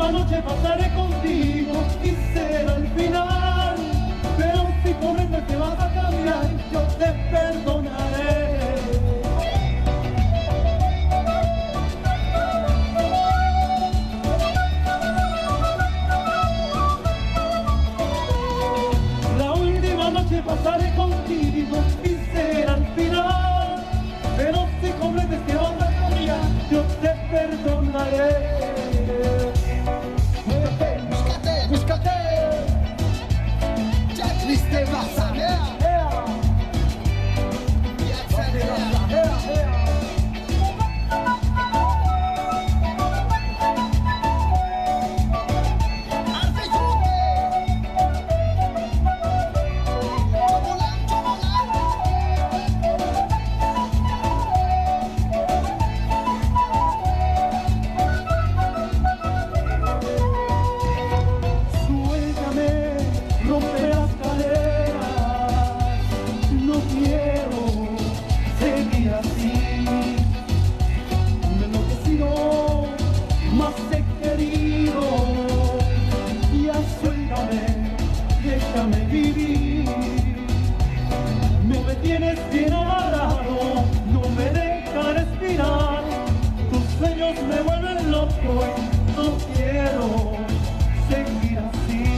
última noche pasaré contigo y será el final. Pero si comprendes que vas a cambiar, yo te perdonaré. La última noche pasaré contigo y será el final. Pero si comprendes que vas a cambiar, yo te perdonaré. Búscate, Ya triste vas a ver. Suéltame, rompe las cadenas. No quiero seguir así. Me he enloquecido, más he querido. Ya suéltame, déjame vivir. No me tienes bien amarrado, no me deja respirar. Tus sueños me vuelven loco y no quiero seguir así.